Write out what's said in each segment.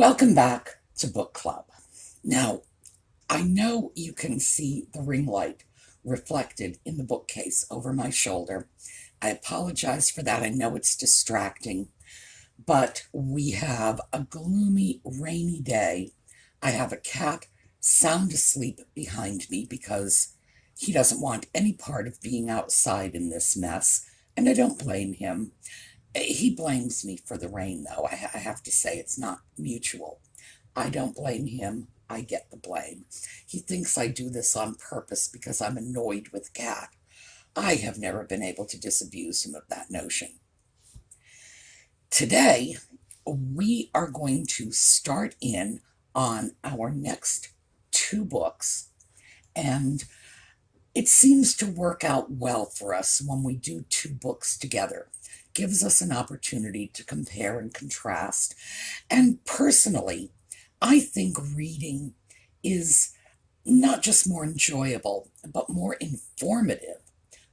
Welcome back to Book Club. Now, I know you can see the ring light reflected in the bookcase over my shoulder. I apologize for that. I know it's distracting, but we have a gloomy, rainy day. I have a cat sound asleep behind me because he doesn't want any part of being outside in this mess, and I don't blame him. He blames me for the rain, though. I have to say it's not mutual. I don't blame him. I get the blame. He thinks I do this on purpose because I'm annoyed with Cat. I have never been able to disabuse him of that notion. Today, we are going to start in on our next two books, and it seems to work out well for us when we do two books together. Gives us an opportunity to compare and contrast. And personally, I think reading is not just more enjoyable, but more informative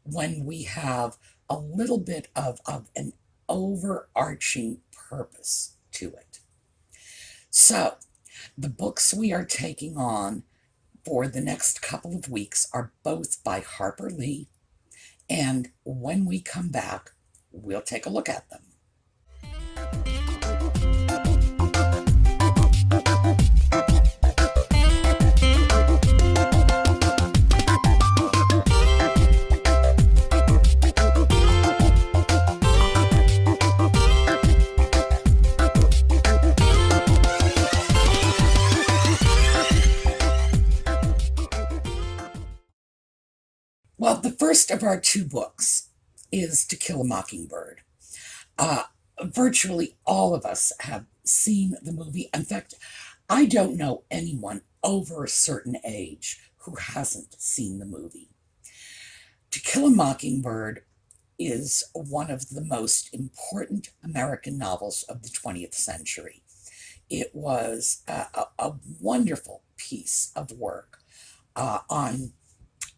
when we have a little bit of an overarching purpose to it. So, the books we are taking on for the next couple of weeks are both by Harper Lee, and when we come back, we'll take a look at them. Well, the first of our two books is To Kill a Mockingbird. Uh, Virtually all of us have seen the movie. In fact, I don't know anyone over a certain age who hasn't seen the movie. To Kill a Mockingbird is one of the most important American novels of the 20th century. It was a wonderful piece of work on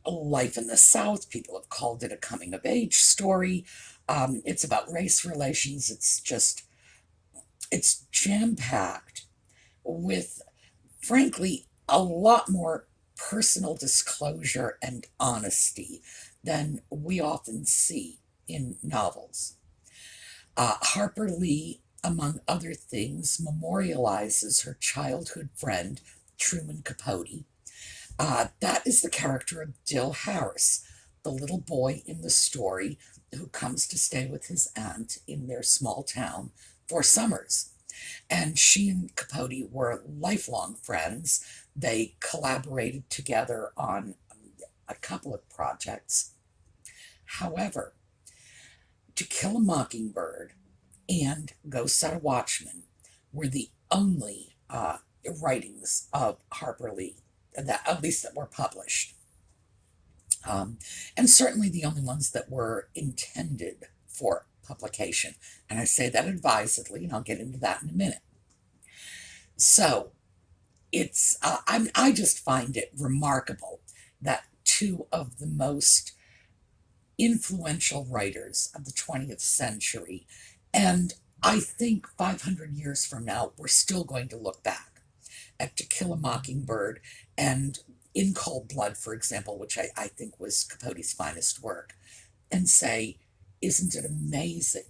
life in the South. People have called it a coming of age story. It's about race relations. It's jam packed with, frankly, a lot more personal disclosure and honesty than we often see in novels. Harper Lee, among other things, memorializes her childhood friend, Truman Capote. That is the character of Dill Harris, the little boy in the story who comes to stay with his aunt in their small town for summers. And she and Capote were lifelong friends. They collaborated together on a couple of projects. However, To Kill a Mockingbird and Go Set a Watchman were the only writings of Harper Lee, that at least that were published. And certainly the only ones that were intended for publication. And I say that advisedly, and I'll get into that in a minute. So I just find it remarkable that two of the most influential writers of the 20th century, and I think 500 years from now, we're still going to look back at To Kill a Mockingbird and In Cold Blood, for example, which I think was Capote's finest work, and say, isn't it amazing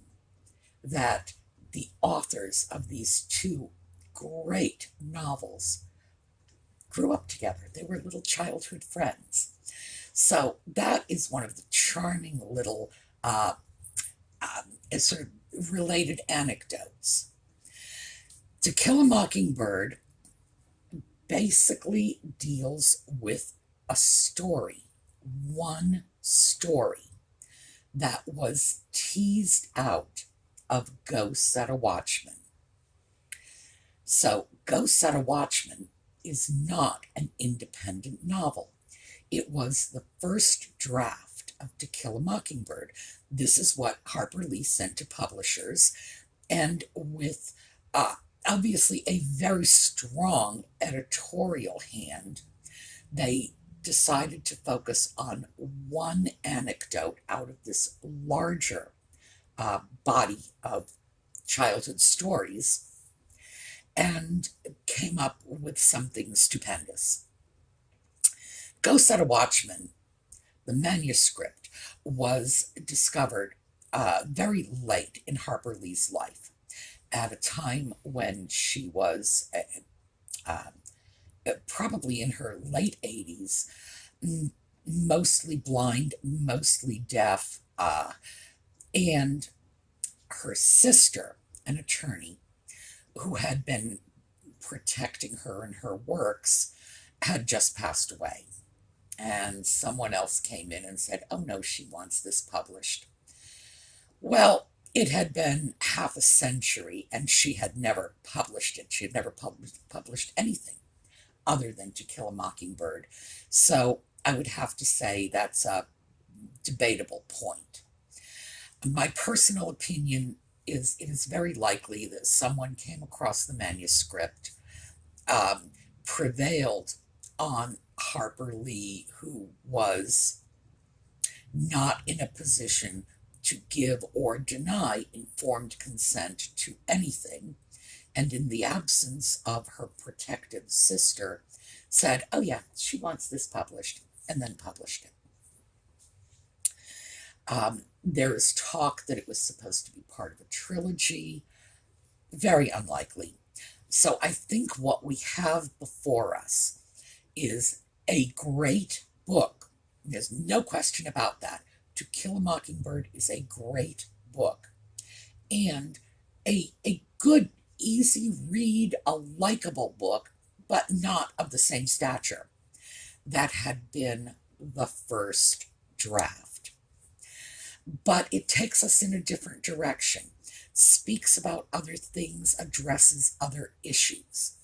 that the authors of these two great novels grew up together? They were little childhood friends. So that is one of the charming little sort of related anecdotes. To Kill a Mockingbird basically deals with a story, one story that was teased out of Go Set a Watchman. So, Go Set a Watchman is not an independent novel. It was the first draft of To Kill a Mockingbird. This is what Harper Lee sent to publishers, and with obviously a very strong editorial hand, they decided to focus on one anecdote out of this larger body of childhood stories and came up with something stupendous. Ghost Set a Watchman, the manuscript, was discovered very late in Harper Lee's life, at a time when she was probably in her late 80s, mostly blind, mostly deaf, and her sister, an attorney who had been protecting her and her works, had just passed away. And someone else came in and said, oh no, she wants this published. Well, it had been half a century and she had never published it. She had never published anything other than To Kill a Mockingbird. So I would have to say that's a debatable point. My personal opinion is it is very likely that someone came across the manuscript, prevailed on Harper Lee, who was not in a position to give or deny informed consent to anything, and in the absence of her protective sister, said, oh yeah, she wants this published, and then published it. There is talk that it was supposed to be part of a trilogy. Very unlikely. So I think what we have before us is a great book. There's no question about that. To Kill a Mockingbird is a great book. And a good, easy read, a likable book, but not of the same stature. That had been the first draft. But it takes us in a different direction, speaks about other things, addresses other issues.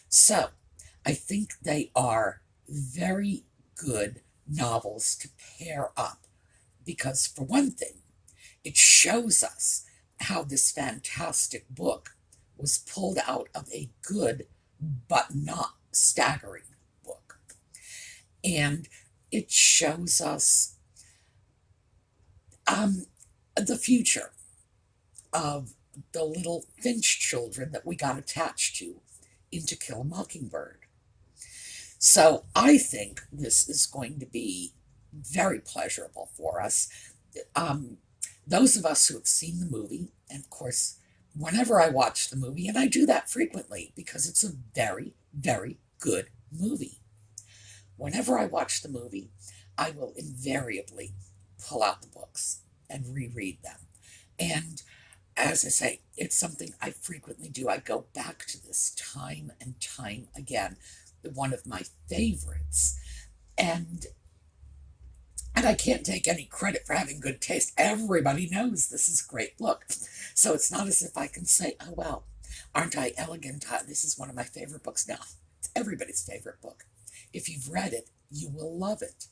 So I think they are very good novels to pair up, because for one thing, it shows us how this fantastic book was pulled out of a good but not staggering book. And it shows us the future of the little Finch children that we got attached to in To Kill a Mockingbird. So I think this is going to be very pleasurable for us. Those of us who have seen the movie, and of course, whenever I watch the movie, and I do that frequently because it's a very, very good movie. Whenever I watch the movie, I will invariably pull out the books and reread them. And as I say, it's something I frequently do. I go back to this time and time again. One of my favorites. And I can't take any credit for having good taste. Everybody knows this is a great book. So it's not as if I can say, oh, well, aren't I elegant? This is one of my favorite books. No, it's everybody's favorite book. If you've read it, you will love it.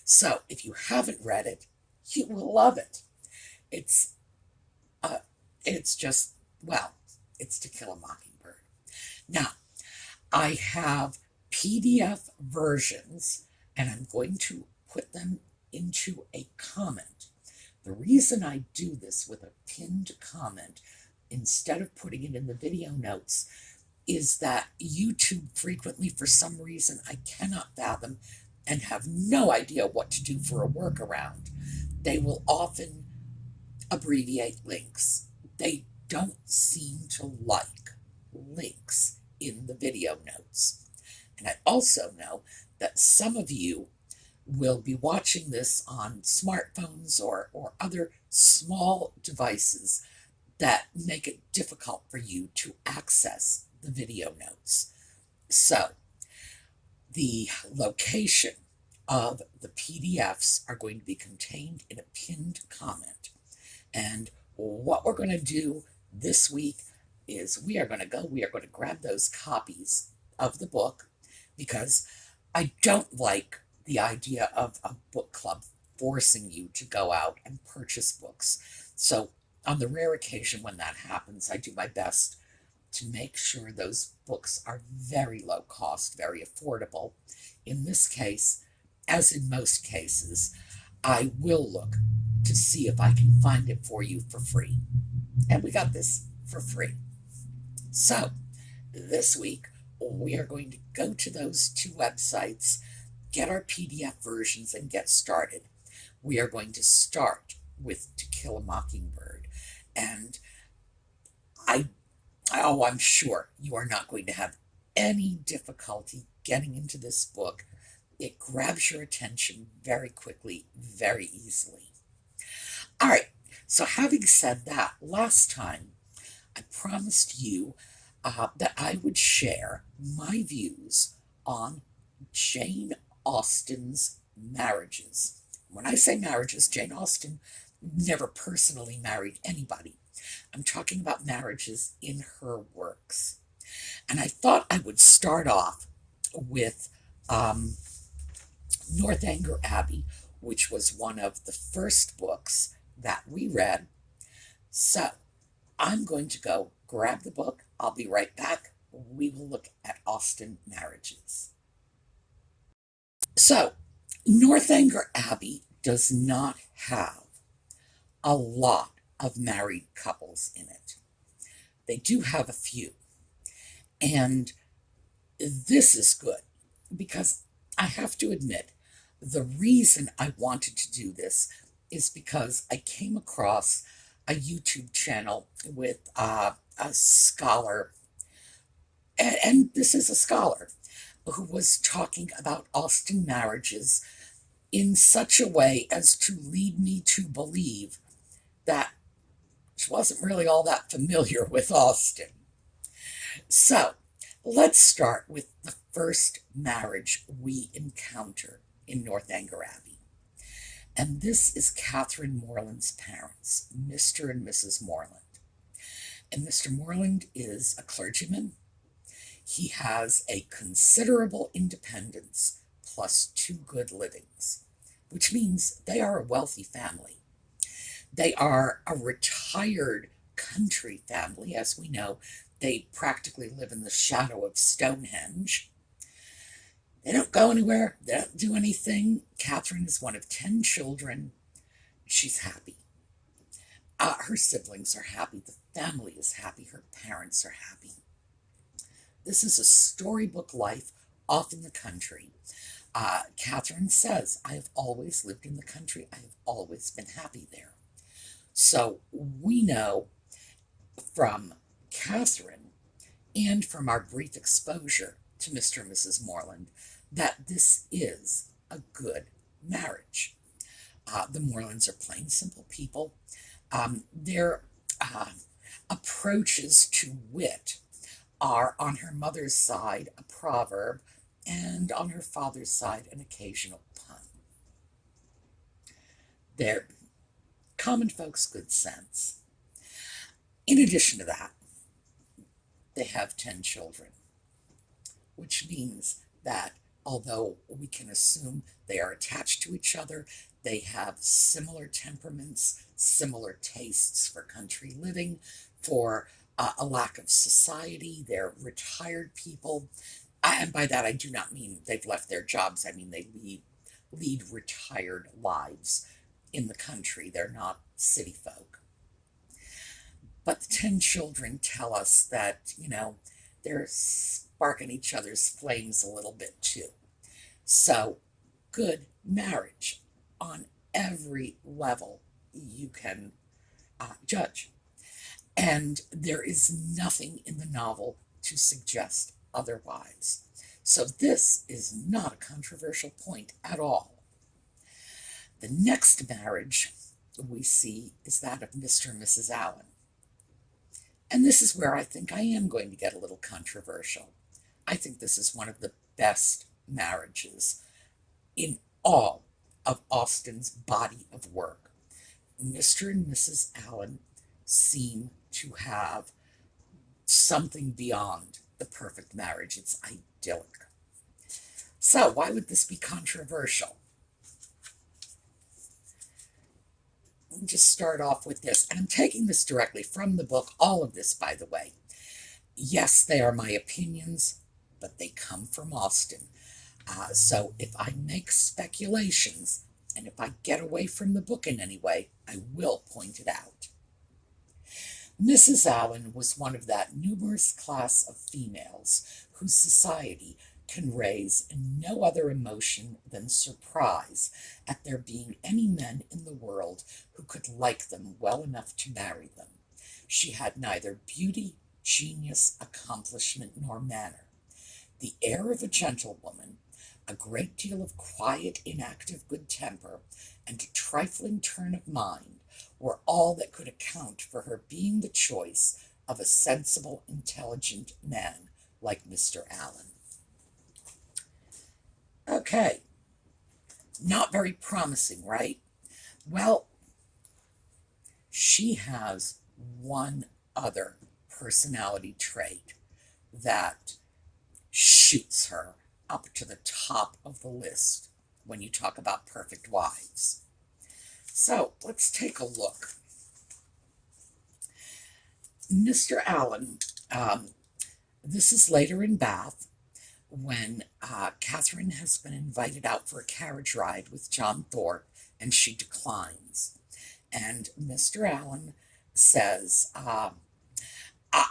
So if you haven't read it, you will love it. It's just, well, it's To Kill a Mockingbird. Now, I have PDF versions, and I'm going to put them into a comment. The reason I do this with a pinned comment instead of putting it in the video notes is that YouTube frequently, for some reason I cannot fathom and have no idea what to do for a workaround, they will often abbreviate links. They don't seem to like links in the video notes. And I also know that some of you will be watching this on smartphones or other small devices that make it difficult for you to access the video notes. So the location of the PDFs are going to be contained in a pinned comment. And what we're going to do this week is we are going to grab those copies of the book, because I don't like the idea of a book club forcing you to go out and purchase books. So on the rare occasion when that happens, I do my best to make sure those books are very low cost, very affordable. In this case, as in most cases, I will look to see if I can find it for you for free. And we got this for free. So This week, we are going to go to those two websites, get our PDF versions, and get started. We are going to start with To Kill a Mockingbird. And I'm sure you are not going to have any difficulty getting into this book. It grabs your attention very quickly, very easily. All right, so having said that, last time I promised you that I would share my views on Jane Austen's marriages. When I say marriages, Jane Austen never personally married anybody. I'm talking about marriages in her works. And I thought I would start off with Northanger Abbey, which was one of the first books that we read. So I'm going to go grab the book. I'll be right back. We will look at Austen marriages. So, Northanger Abbey does not have a lot of married couples in it. They do have a few. And this is good because I have to admit, the reason I wanted to do this is because I came across a YouTube channel with a scholar, and this is a scholar, who was talking about Austen marriages in such a way as to lead me to believe that she wasn't really all that familiar with Austen. So, let's start with the first marriage we encounter in Northanger Abbey. And this is Catherine Morland's parents, Mr. and Mrs. Morland. And Mr. Morland is a clergyman. He has a considerable independence plus 2 good livings, which means they are a wealthy family. They are a retired country family, as we know. They practically live in the shadow of Stonehenge. They don't go anywhere. They don't do anything. Catherine is one of 10 children. She's happy. Her siblings are happy. The family is happy. Her parents are happy. This is a storybook life off in the country. Catherine says, I have always lived in the country. I have always been happy there. So we know from Catherine and from our brief exposure to Mr. and Mrs. Morland that this is a good marriage. The Morlands are plain, simple people. Their approaches to wit are, on her mother's side, a proverb, and on her father's side, an occasional pun. They're common folks' good sense. In addition to that, they have 10 children, which means that although we can assume they are attached to each other, they have similar temperaments, similar tastes for country living, for a lack of society. They're retired people. And by that, I do not mean they've left their jobs. I mean they lead retired lives in the country. They're not city folk. But the 10 children tell us that, they're sparking each other's flames a little bit too. So, good marriage on every level you can judge. And there is nothing in the novel to suggest otherwise. So this is not a controversial point at all. The next marriage we see is that of Mr. and Mrs. Allen. And this is where I think I am going to get a little controversial. I think this is one of the best marriages in all of Austen's body of work. Mr. and Mrs. Allen seem to have something beyond the perfect marriage. It's idyllic. So, why would this be controversial? Let me just start off with this, and I'm taking this directly from the book, all of this, by the way. Yes, they are my opinions, but they come from Austen. So if I make speculations, and if I get away from the book in any way, I will point it out. Mrs. Allen was one of that numerous class of females whose society can raise no other emotion than surprise at there being any men in the world who could like them well enough to marry them. She had neither beauty, genius, accomplishment, nor manner. The air of a gentlewoman, a great deal of quiet, inactive good temper, and a trifling turn of mind were all that could account for her being the choice of a sensible, intelligent man like Mr. Allen. Okay, not very promising, right? Well, she has one other personality trait that shoots her up to the top of the list when you talk about perfect wives. So let's take a look. Mr. Allen, this is later in Bath when Catherine has been invited out for a carriage ride with John Thorpe and she declines. And Mr. Allen says, I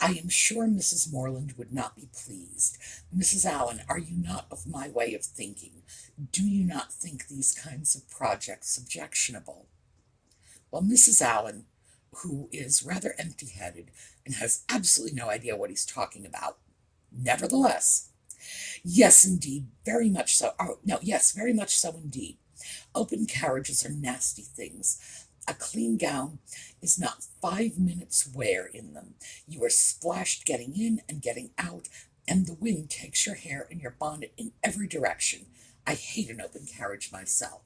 am sure Mrs. Morland would not be pleased. Mrs. Allen, are you not of my way of thinking? Do you not think these kinds of projects objectionable? Well, Mrs. Allen, who is rather empty-headed and has absolutely no idea what he's talking about, nevertheless, yes, indeed, very much so. Oh, no, yes, very much so indeed. Open carriages are nasty things. A clean gown is not 5 minutes' wear in them. You are splashed getting in and getting out, and the wind takes your hair and your bonnet in every direction. I hate an open carriage myself.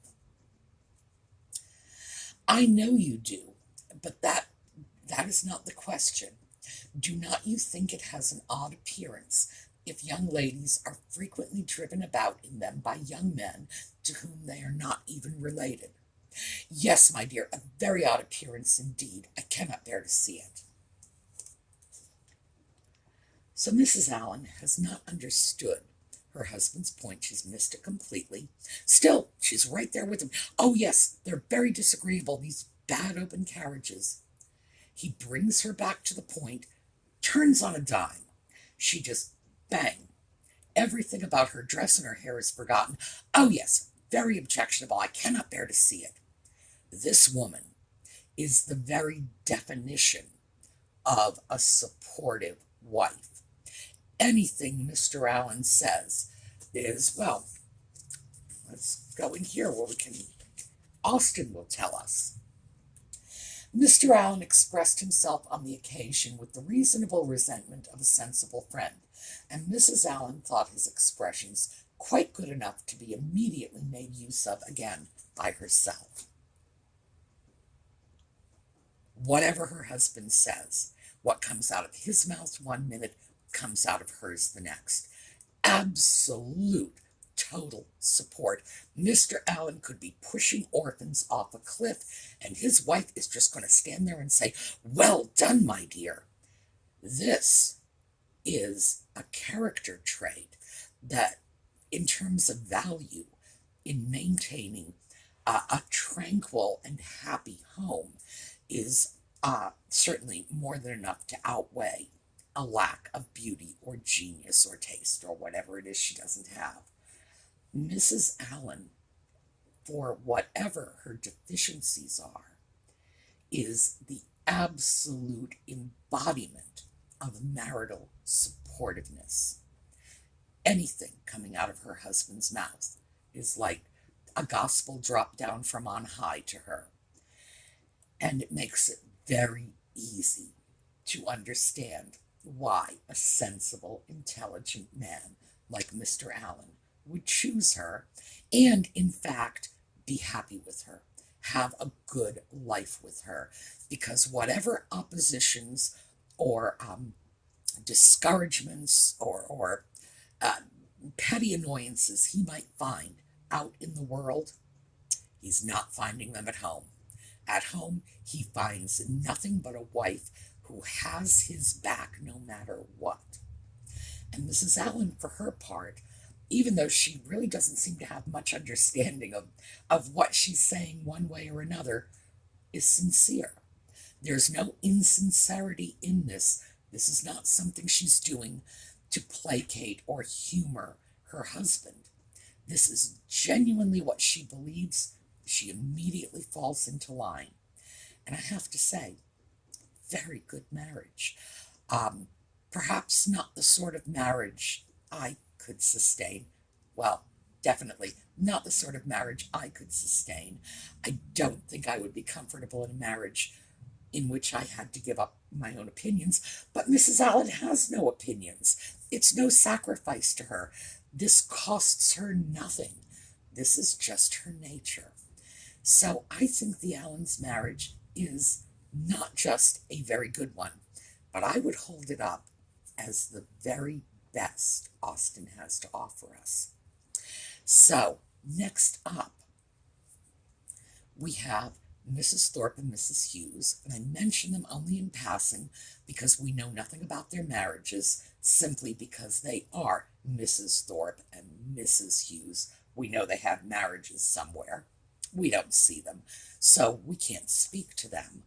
I know you do, but that is not the question. Do not you think it has an odd appearance if young ladies are frequently driven about in them by young men to whom they are not even related? Yes, my dear, a very odd appearance indeed. I cannot bear to see it. So Mrs. Allen has not understood her husband's point. She's missed it completely. Still, she's right there with him. Oh, yes, they're very disagreeable, these bad open carriages. He brings her back to the point, turns on a dime. She just, bang. Everything about her dress and her hair is forgotten. Oh, yes, very objectionable. I cannot bear to see it. This woman is the very definition of a supportive wife. Anything Mr. Allen says is, well, let's go in here where we can, Austin will tell us. Mr. Allen expressed himself on the occasion with the reasonable resentment of a sensible friend, and Mrs. Allen thought his expressions quite good enough to be immediately made use of again by herself. Whatever her husband says, what comes out of his mouth 1 minute comes out of hers the next. Absolute, total support. Mr. Allen could be pushing orphans off a cliff, and his wife is just going to stand there and say, "Well done, my dear." This is a character trait that, in terms of value, in maintaining a tranquil and happy home, is certainly more than enough to outweigh a lack of beauty or genius or taste or whatever it is she doesn't have. Mrs. Allen, for whatever her deficiencies are, is the absolute embodiment of marital supportiveness. Anything coming out of her husband's mouth is like a gospel dropped down from on high to her. And it makes it very easy to understand why a sensible, intelligent man like Mr. Allen would choose her and, in fact, be happy with her, have a good life with her, because whatever oppositions or discouragements or petty annoyances he might find out in the world, he's not finding them at home. At home, he finds nothing but a wife who has his back no matter what. And Mrs. Allen, for her part, even though she really doesn't seem to have much understanding of what she's saying one way or another, is sincere. There's no insincerity in this. This is not something she's doing to placate or humor her husband. This is genuinely what she believes. She immediately falls into line. And I have to say, very good marriage. Perhaps not the sort of marriage I could sustain. Well, definitely not the sort of marriage I could sustain. I don't think I would be comfortable in a marriage in which I had to give up my own opinions. But Mrs. Allen has no opinions. It's no sacrifice to her. This costs her nothing. This is just her nature. So I think the Allens' marriage is not just a very good one, but I would hold it up as the very best Austen has to offer us. So, next up, we have Mrs. Thorpe and Mrs. Hughes, and I mention them only in passing because we know nothing about their marriages, simply because they are Mrs. Thorpe and Mrs. Hughes. We know they have marriages somewhere. We don't see them, so we can't speak to them.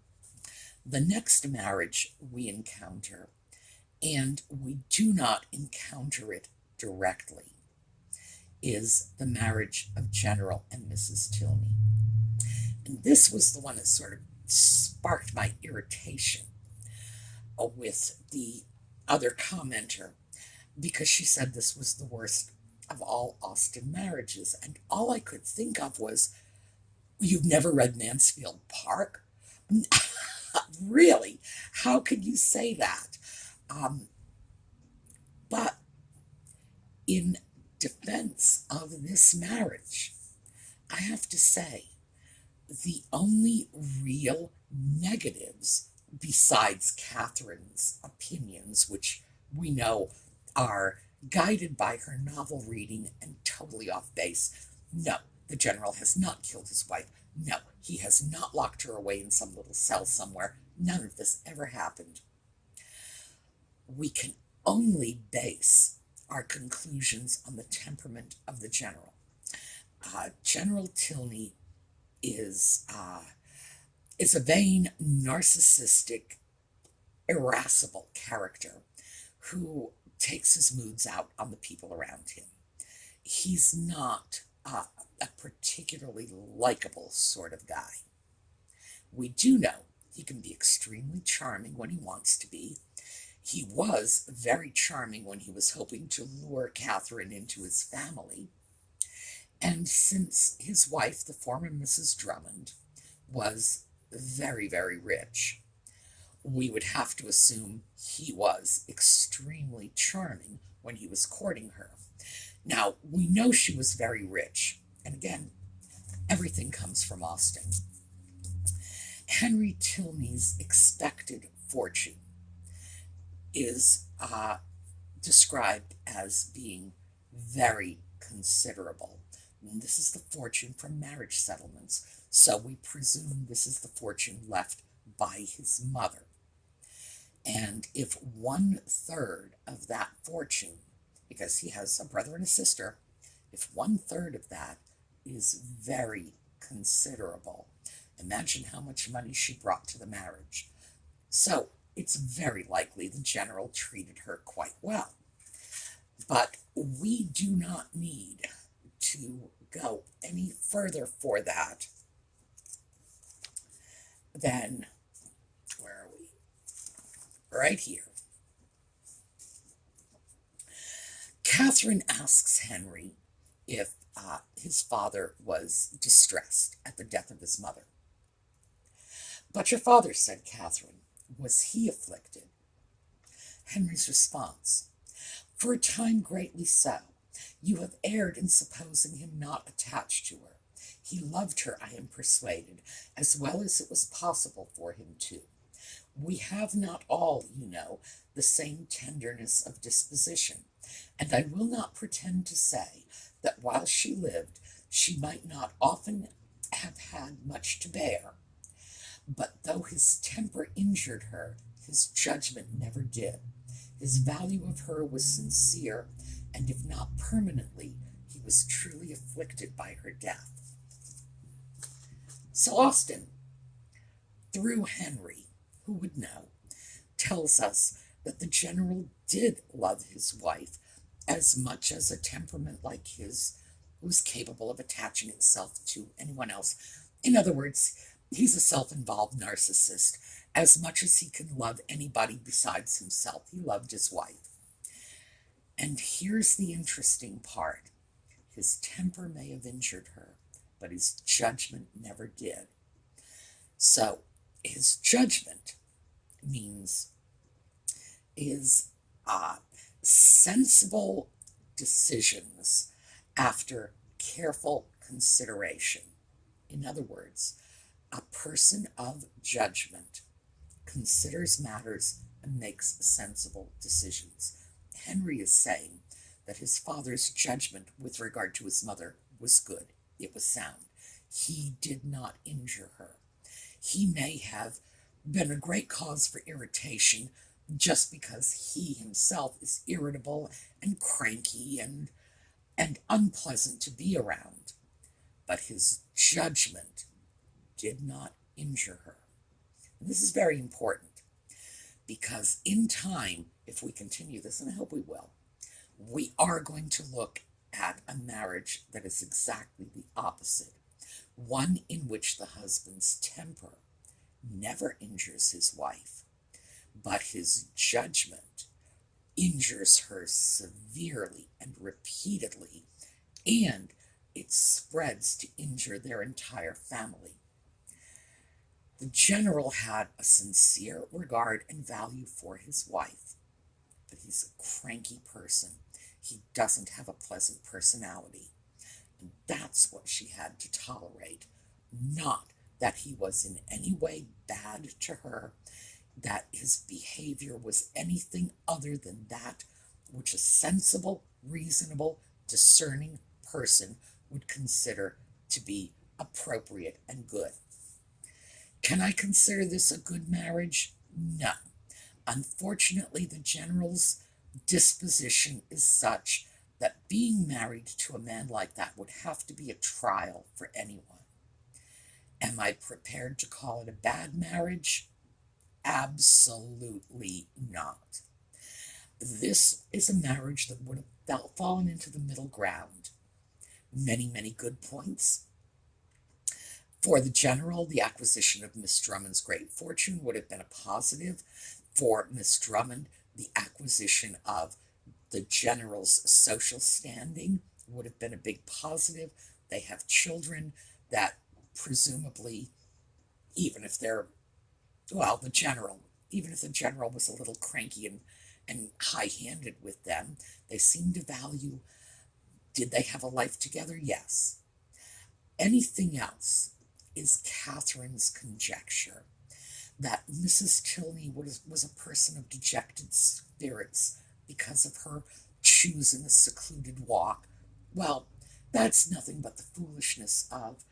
The next marriage we encounter, and we do not encounter it directly, is the marriage of General and Mrs. Tilney. And this was the one that sort of sparked my irritation with the other commenter, because she said this was the worst of all Austen marriages. And all I could think of was, you've never read Mansfield Park? Really? How could you say that? But in defense of this marriage, I have to say, the only real negatives, besides Catherine's opinions, which we know are guided by her novel reading and totally off base. No, the general has not killed his wife. No, he has not locked her away in some little cell somewhere. None of this ever happened. We can only base our conclusions on the temperament of the general. General Tilney is a vain, narcissistic, irascible character who takes his moods out on the people around him. He's not a particularly likable sort of guy. We do know he can be extremely charming when he wants to be. He was very charming when he was hoping to lure Catherine into his family. And since his wife, the former Mrs. Drummond, was very, very rich, we would have to assume he was extremely charming when he was courting her. Now, we know she was very rich, and again, everything comes from Austen. Henry Tilney's expected fortune is described as being very considerable. And this is the fortune from marriage settlements, so we presume this is the fortune left by his mother. And if 1/3 of that fortune, because he has a brother and a sister, if 1/3 of that is very considerable, imagine how much money she brought to the marriage. So it's very likely the general treated her quite well. But we do not need to go any further for that than, where are we? Right here. Catherine asks Henry if his father was distressed at the death of his mother. "But your father," said Catherine, "was he afflicted?" Henry's response: "For a time greatly so. You have erred in supposing him not attached to her. He loved her, I am persuaded, as well as it was possible for him to. We have not all, you know, the same tenderness of disposition, and I will not pretend to say that while she lived, she might not often have had much to bear. But though his temper injured her, his judgment never did. His value of her was sincere, and if not permanently, he was truly afflicted by her death." So Austen, through Henry, who would know, tells us that the general did love his wife as much as a temperament like his was capable of attaching itself to anyone else. In other words, he's a self-involved narcissist. As much as he can love anybody besides himself, he loved his wife. And here's the interesting part. His temper may have injured her, but his judgment never did. So his judgment is sensible decisions after careful consideration. In other words, a person of judgment considers matters and makes sensible decisions. Henry is saying that his father's judgment with regard to his mother was good. It was sound. He did not injure her. He may have been a great cause for irritation just because he himself is irritable and cranky and unpleasant to be around. But his judgment did not injure her. And this is very important because in time, if we continue this, and I hope we will, we are going to look at a marriage that is exactly the opposite. One in which the husband's temper never injures his wife, but his judgment injures her severely and repeatedly, and it spreads to injure their entire family. The general had a sincere regard and value for his wife, but he's a cranky person. He doesn't have a pleasant personality, and that's what she had to tolerate, not that he was in any way bad to her, that his behavior was anything other than that which a sensible, reasonable, discerning person would consider to be appropriate and good. Can I consider this a good marriage? No. Unfortunately, the general's disposition is such that being married to a man like that would have to be a trial for anyone. Am I prepared to call it a bad marriage? Absolutely not. This is a marriage that would have fallen into the middle ground. Many, many good points. For the general, the acquisition of Miss Drummond's great fortune would have been a positive. For Miss Drummond, the acquisition of the general's social standing would have been a big positive. They have children that presumably, even if the general was a little cranky and high-handed with them, they seem to value. Did they have a life together? Yes. Anything else is Catherine's conjecture. That Mrs. Tilney was a person of dejected spirits because of her choosing a secluded walk. Well, that's nothing but the foolishness of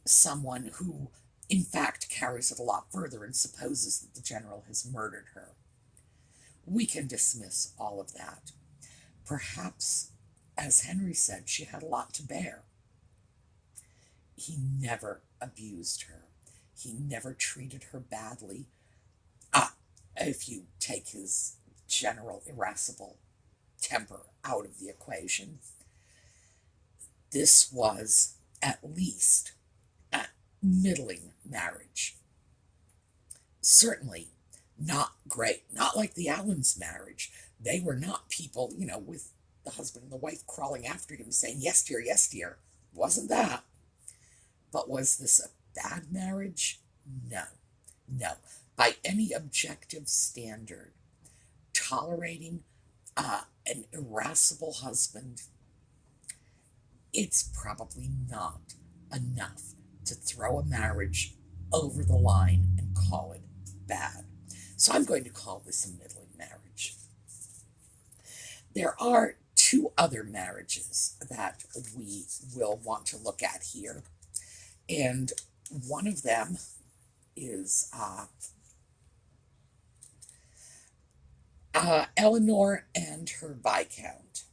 someone who, in fact, carries it a lot further and supposes that the general has murdered her. We can dismiss all of that. Perhaps, as Henry said, she had a lot to bear. He never abused her. He never treated her badly. If you take his general irascible temper out of the equation, this was at least a middling marriage. Certainly not great, not like the Allens' marriage. They were not people, with the husband and the wife crawling after him saying, yes, dear, yes, dear. Wasn't that. But was this a bad marriage? No. By any objective standard, tolerating an irascible husband, it's probably not enough to throw a marriage over the line and call it bad. So I'm going to call this a middling marriage. There are two other marriages that we will want to look at here. And one of them is Eleanor and her Viscount.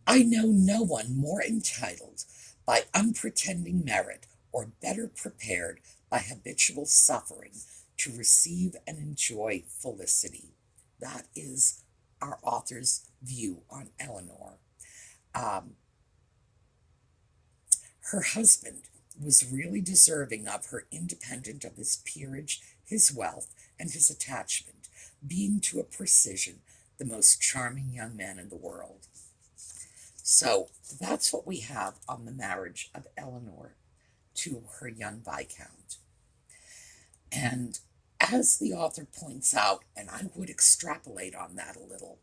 I know no one more entitled by unpretending merit or better prepared by habitual suffering to receive and enjoy felicity. That is our author's view on Eleanor. Um, Her husband was really deserving of her, independent of his peerage, his wealth, and his attachment, being to a precision the most charming young man in the world. So that's what we have on the marriage of Eleanor to her young Viscount. And as the author points out, and I would extrapolate on that a little,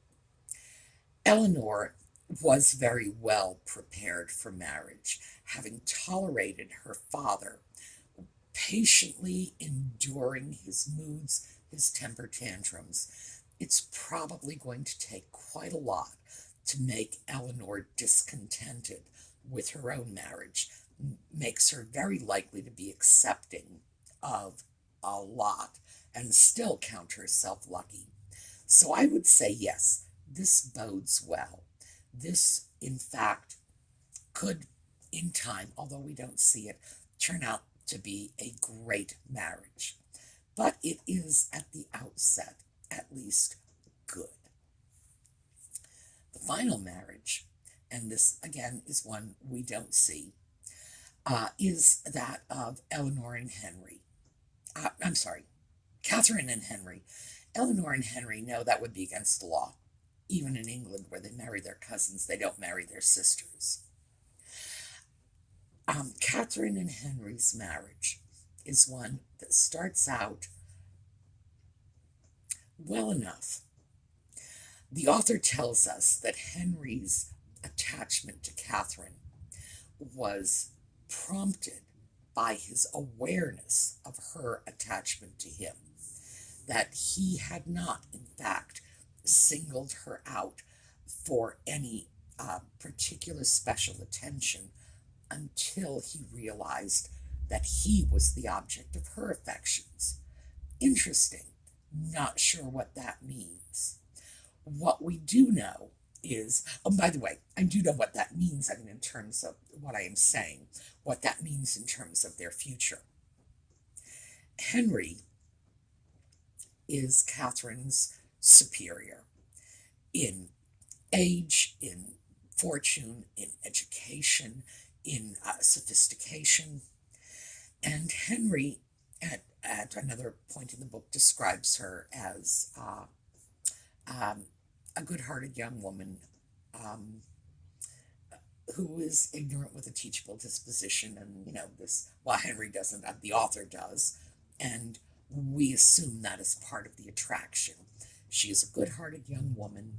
Eleanor was very well prepared for marriage, having tolerated her father, patiently enduring his moods, his temper tantrums. It's probably going to take quite a lot to make Eleanor discontented with her own marriage, makes her very likely to be accepting of a lot and still count herself lucky. So I would say yes, this bodes well. This, in fact, could, in time, although we don't see it, turn out to be a great marriage. But it is, at the outset, at least, good. The final marriage, and this, again, is one we don't see, is that of Eleanor and Henry. Catherine and Henry. Eleanor and Henry, no, that would be against the law. Even in England, where they marry their cousins, they don't marry their sisters. Catherine and Henry's marriage is one that starts out well enough. The author tells us that Henry's attachment to Catherine was prompted by his awareness of her attachment to him, that he had not, in fact, singled her out for any particular special attention until he realized that he was the object of her affections. Interesting. Not sure what that means. What we do know is, oh, by the way, I do know what that means, I mean, in terms of what I am saying, what that means in terms of their future. Henry is Catherine's superior in age, in fortune, in education, in sophistication. And Henry, at another point in the book, describes her as a good-hearted young woman who is ignorant with a teachable disposition. And, this, well, Henry doesn't, the author does. And we assume that is part of the attraction. She is a good-hearted young woman.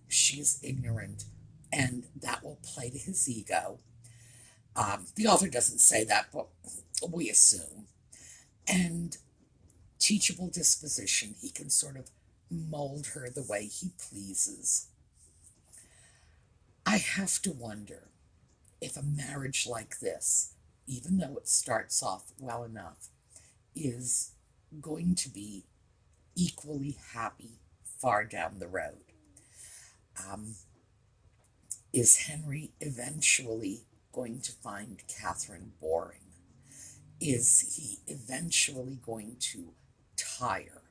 She is ignorant, and that will play to his ego. The author doesn't say that, but we assume. And teachable disposition, he can sort of mold her the way he pleases. I have to wonder if a marriage like this, even though it starts off well enough, is going to be equally happy far down the road. Is Henry eventually going to find Catherine boring? Is he eventually going to tire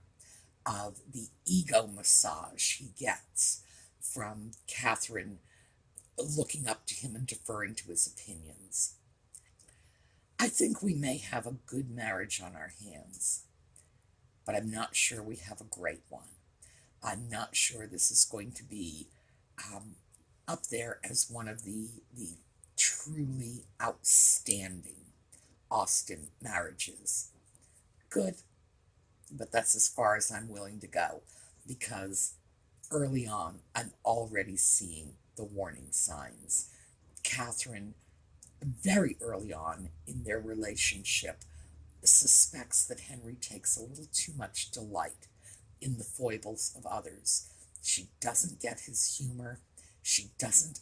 of the ego massage he gets from Catherine looking up to him and deferring to his opinions? I think we may have a good marriage on our hands, but I'm not sure we have a great one. I'm not sure this is going to be up there as one of the truly outstanding Austen marriages. Good, but that's as far as I'm willing to go, because early on I'm already seeing the warning signs. Catherine, very early on in their relationship, suspects that Henry takes a little too much delight in the foibles of others. She doesn't get his humor. She doesn't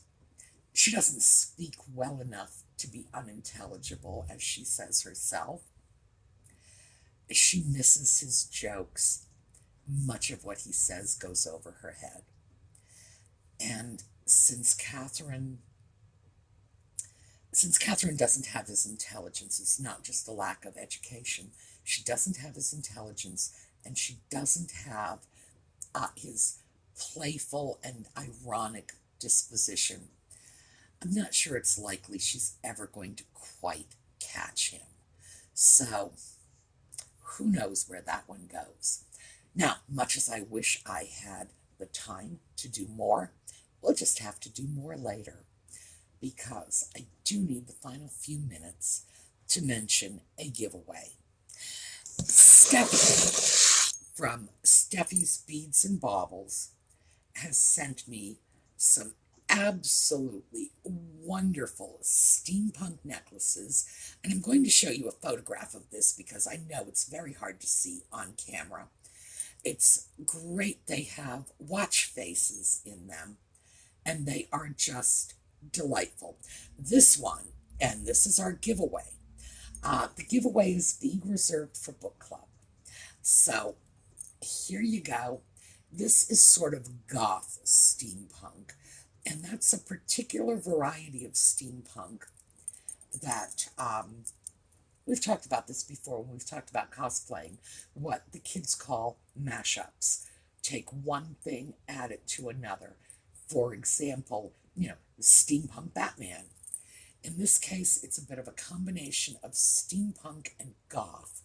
speak well enough to be unintelligible, as she says herself. She misses his jokes. Much of what he says goes over her head. And since Catherine doesn't have his intelligence, it's not just a lack of education. She doesn't have his intelligence, and she doesn't have his playful and ironic disposition. I'm not sure it's likely she's ever going to quite catch him. So, who knows where that one goes. Now, much as I wish I had the time to do more, we'll just have to do more later, because I do need the final few minutes to mention a giveaway. Steffi from Steffi's Beads and Baubles has sent me some absolutely wonderful steampunk necklaces, and I'm going to show you a photograph of this because I know it's very hard to see on camera. It's great. They have watch faces in them, and they are just delightful. This one, and this is our giveaway. The giveaway is being reserved for book club. So here you go. This is sort of goth steampunk, and that's a particular variety of steampunk that we've talked about this before when we've talked about cosplaying, what the kids call mashups. Take one thing, add it to another. For example, steampunk Batman. In this case, it's a bit of a combination of steampunk and goth,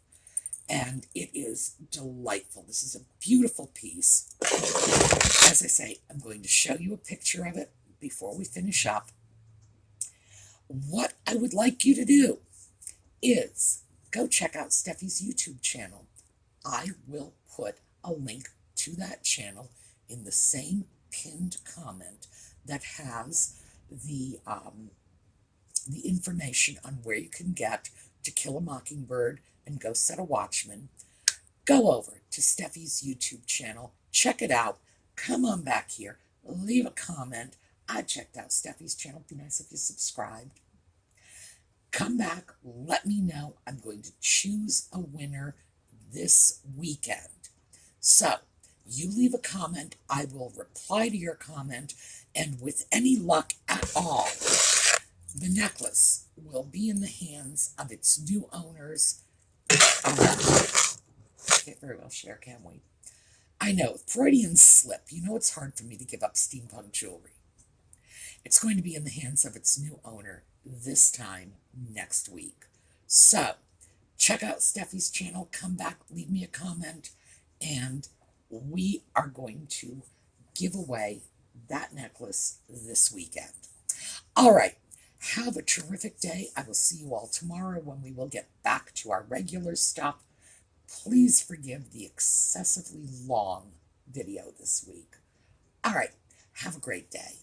and it is delightful. This is a beautiful piece. As I say, I'm going to show you a picture of it before we finish up. What I would like you to do is go check out Steffi's YouTube channel. I will put a link to that channel in the same pinned comment that has the information on where you can get To Kill a Mockingbird and Go Set a Watchman. Go over to Steffi's YouTube channel, check it out, come on back here, leave a comment. I checked out Steffi's channel. It'd be nice if you subscribed. Come back, let me know. I'm going to choose a winner this weekend. So, you leave a comment, I will reply to your comment, and with any luck at all, the necklace will be in the hands of its new owners. Can't very well share, can we? I know, Freudian slip. You know it's hard for me to give up steampunk jewelry. It's going to be in the hands of its new owner this time next week. So, check out Steffi's channel, come back, leave me a comment, and we are going to give away that necklace this weekend. All right, have a terrific day. I will see you all tomorrow when we will get back to our regular stuff. Please forgive the excessively long video this week. All right, have a great day.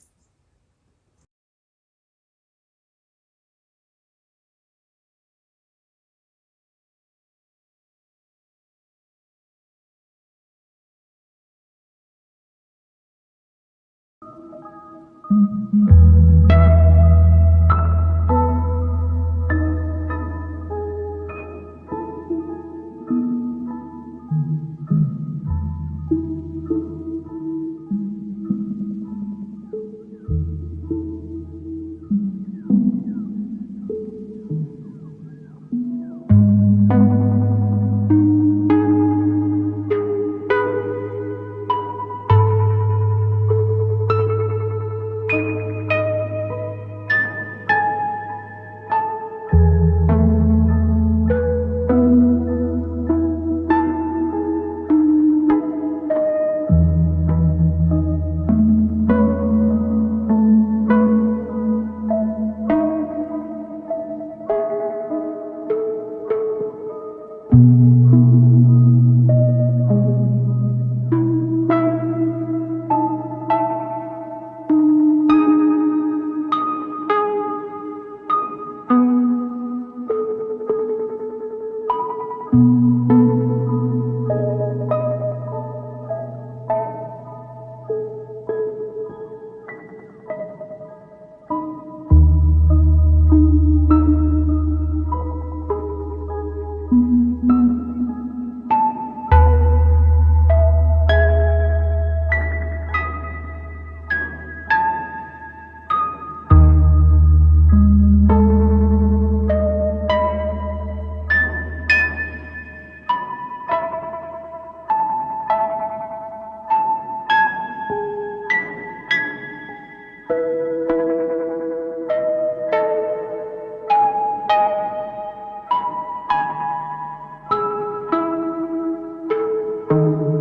you.